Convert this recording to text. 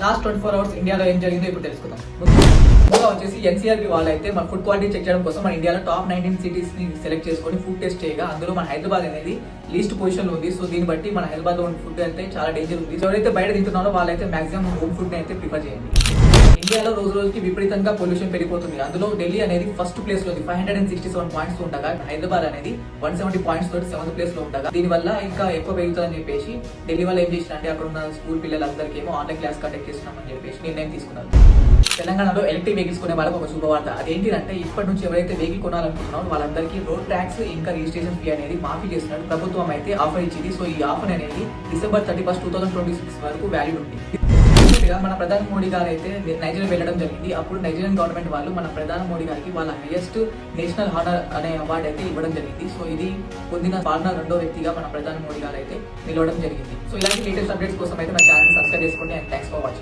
Last 24 hours ఇండియాలో ఏం జరిగిందో ఇప్పుడు తెలుసుకుందాం. ముందుగా వచ్చేసి ఎన్సీఆర్బీ వాళ్ళు అయితే మన ఫుడ్ క్వాలిటీ చెక్ చేయడం కోసం మన ఇండియాలో టాప్ 19 సిటీస్ ని సెలెక్ట్ చేసుకొని ఫుడ్ టెస్ట్ చేయగా అందులో మన హైదరాబాద్ అనేది లీస్ట్ పొజిషన్ లో ఉంది. సో దీన్ని బట్టి మన హైదరాబాద్ లో ఉన్న ఫుడ్ అయితే చాలా డేంజర్ ఉంది. ఎవరైతే బయట తింటున్నారో వాళ్ళైతే మాక్సిమం హోమ్ ఫుడ్ ని అయితే ప్రిఫర్ చేయండి. ఇండియాలో రోజు రోజుకి విపరీతంగా పొల్యూషన్ పెరిగిపోతుంది. అందులో ఢిల్లీ అనేది ఫస్ట్ ప్లేస్ లో 567 పాయింట్స్ ఉండగా హైదరాబాద్ అనేది 170 పాయింట్స్ తోటి 7th ప్లేస్ లో ఉండగా దీని వల్ల ఇంకా ఎక్కువ పెరుగుతుందని చెప్పేసి ఢిల్లీ వాళ్ళు ఏం చేసినంటే అక్కడ ఉన్న స్కూల్ పిల్లలందరికీ ఏమో ఆన్లైన్ క్లాస్ కండక్ట్ చేస్తున్నామని చెప్పేసి నిర్ణయం తీసుకున్నారు. తెలంగాణలో ఎలక్ట్రిక్ వెహికల్స్ కొనే వాళ్ళకి ఒక శుభవార్త. అదేంటిదంటే ఇప్పటి నుంచి ఎవరైతే వెహికల్ కొనాలనుకుంటున్నారో వాళ్ళందరికీ రోడ్ ట్యాక్స్ ఇంకా రిజిస్ట్రేషన్ ఫీ అనేది మాఫీ చేస్తున్నారు. ప్రభుత్వం అయితే ఆఫర్ ఇచ్చింది. సో ఈ ఆఫర్ అనేది December 31, 2026 వరకు వ్యాలిడ్ ఉంది. మన ప్రధాని మోడీ గారు అయితే నైజీరియా వెళ్ళడం జరిగింది. అప్పుడు నైజీరియన్ గవర్నమెంట్ వాళ్ళు మన ప్రధాని మోడీ గారికి వాళ్ళ హైయెస్ట్ నేషనల్ హానర్ అనే అవార్డు అయితే ఇవ్వడం జరిగింది. సో ఇది పొందిన ఫారినర్ రెండో వ్యక్తిగా మన ప్రధాని మోడీ గారు అయితే నిలవడం జరిగింది. సో ఇలాంటి లేటెస్ట్ అప్డేట్స్ కోసం అయితే మన ఛానల్ సబ్స్క్రైబ్ చేసుకోండి. And thanks for watching.